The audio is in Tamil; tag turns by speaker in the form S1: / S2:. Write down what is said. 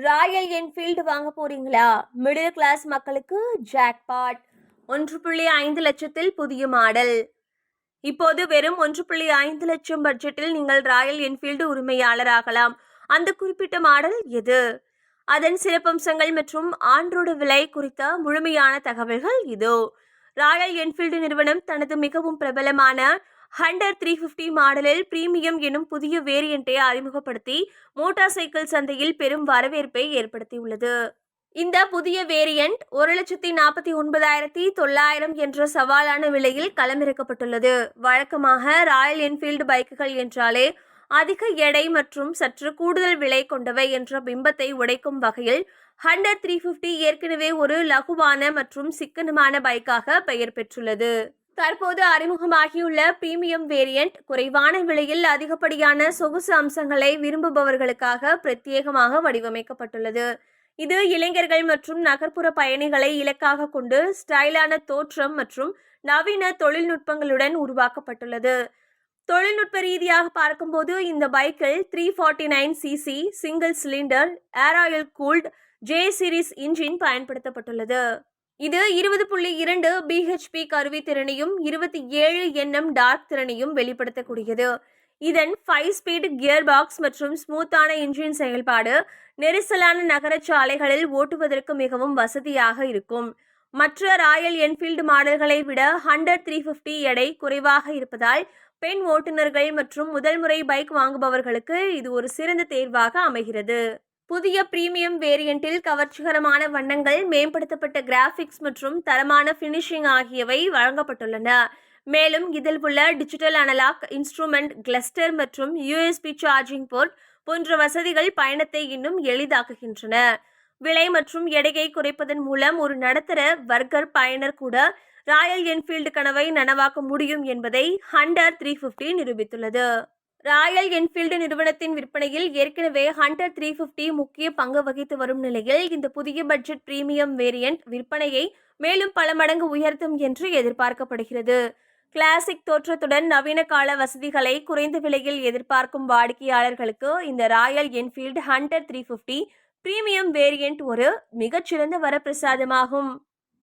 S1: ராயல் என்ஃபீல்டு வாங்க போறீங்களா? மிடில் கிளாஸ் மக்களுக்கு ஜாக்பாட். 1.5 லட்சத்தில் புதிய மாடல். இப்போது வெறும் 1.5 லட்சம் பட்ஜெட்டில் நீங்கள் ராயல் என்ஃபீல்டு உரிமையாளராகலாம். அந்த குறிப்பிட்ட மாடல் எது? அதன் சிறப்பம்சங்கள் மற்றும் ஆண்டோட விலை குறித்த முழுமையான தகவல்கள் இதோ. ராயல் என்ஃபீல்டு நிறுவனம் தனது மிகவும் பிரபலமான ஹண்டர் 350 மாடலில் பிரீமியம் எனும் புதிய வேரியண்டை அறிமுகப்படுத்தி மோட்டார் சைக்கிள் சந்தையில் பெரும் வரவேற்பை ஏற்படுத்தியுள்ளது. இந்த புதிய வேரியண்ட் 1,49,900 என்ற சவாலான விலையில் களமிறக்கப்பட்டுள்ளது. வழக்கமாக ராயல் என்ஃபீல்டு பைக்குகள் என்றாலே அதிக எடை மற்றும் சற்று கூடுதல் விலை கொண்டவை என்ற பிம்பத்தை உடைக்கும் வகையில் ஹண்டர் 350 ஏற்கனவே ஒரு லகுவான மற்றும் சிக்கனமான பைக்காக பெயர் பெற்றுள்ளது. தற்போது அறிமுகமாகியுள்ள பிரீமியம் வேரியண்ட் குறைவான விலையில் அதிகப்படியான சொகுசு அம்சங்களை விரும்புபவர்களுக்காக பிரத்யேகமாக வடிவமைக்கப்பட்டுள்ளது. இது இளைஞர்கள் மற்றும் நகர்ப்புற பயணிகளை இலக்காக கொண்டு ஸ்டைலான தோற்றம் மற்றும் நவீன தொழில்நுட்பங்களுடன் உருவாக்கப்பட்டுள்ளது. தொழில்நுட்ப ரீதியாக பார்க்கும்போது இந்த பைக்கில் 349cc சிங்கிள் சிலிண்டர் ஏர் oil cooled J series engine பயன்படுத்தப்பட்டுள்ளது. இது 20.2 bhp கருவி திறனையும் 27 nm டார்க் திறனையும் வெளிப்படுத்தக்கூடியது. இதன் 5 ஸ்பீட் கியர் பாக்ஸ் மற்றும் ஸ்மூத்தான இன்ஜின் செயல்பாடு நெரிசலான நகர சாலைகளில் ஓட்டுவதற்கு மிகவும் வசதியாக இருக்கும். மற்ற ராயல் என்ஃபீல்டு மாடல்களை விட ஹண்டர் 350 எடை குறைவாக இருப்பதால் பெண் ஓட்டுநர்கள் மற்றும் முதல் முறை பைக் வாங்குபவர்களுக்கு இது ஒரு சிறந்த தேர்வாக அமைகிறது. புதிய பிரீமியம் வேரியண்டில் கவர்ச்சிகரமான வண்ணங்கள், மேம்படுத்தப்பட்ட கிராபிக்ஸ் மற்றும் தரமான ஃபினிஷிங் ஆகியவை வழங்கப்பட்டுள்ளன. மேலும் இதில் உள்ள டிஜிட்டல் அனலாக் இன்ஸ்ட்ருமெண்ட் கிளஸ்டர் மற்றும் USB சார்ஜிங் போர்ட் போன்ற வசதிகள் பயணத்தை இன்னும் எளிதாக்குகின்றன. விலை மற்றும் எடையை குறைப்பதன் மூலம் ஒரு நடுத்தர வர்க்க பயனர் கூட ராயல் என்ஃபீல்டு கனவை நனவாக்க முடியும் என்பதை ஹண்டர் 350 நிரூபித்துள்ளது. ராயல் என்ஃபீல்டு நிறுவனத்தின் விற்பனையில் ஏற்கனவே ஹண்டர் 350 முக்கிய பங்கு வகித்து வரும் நிலையில் இந்த புதிய பட்ஜெட் பிரீமியம் வேரியண்ட் விற்பனையை மேலும் பல மடங்கு உயர்த்தும் என்று எதிர்பார்க்கப்படுகிறது. கிளாசிக் தோற்றத்துடன் நவீன கால வசதிகளை குறைந்த விலையில் எதிர்பார்க்கும் வாடிக்கையாளர்களுக்கு இந்த Royal Enfield Hunter 350 premium variant ஒரு மிகச்சிறந்த வரப்பிரசாதமாகும்.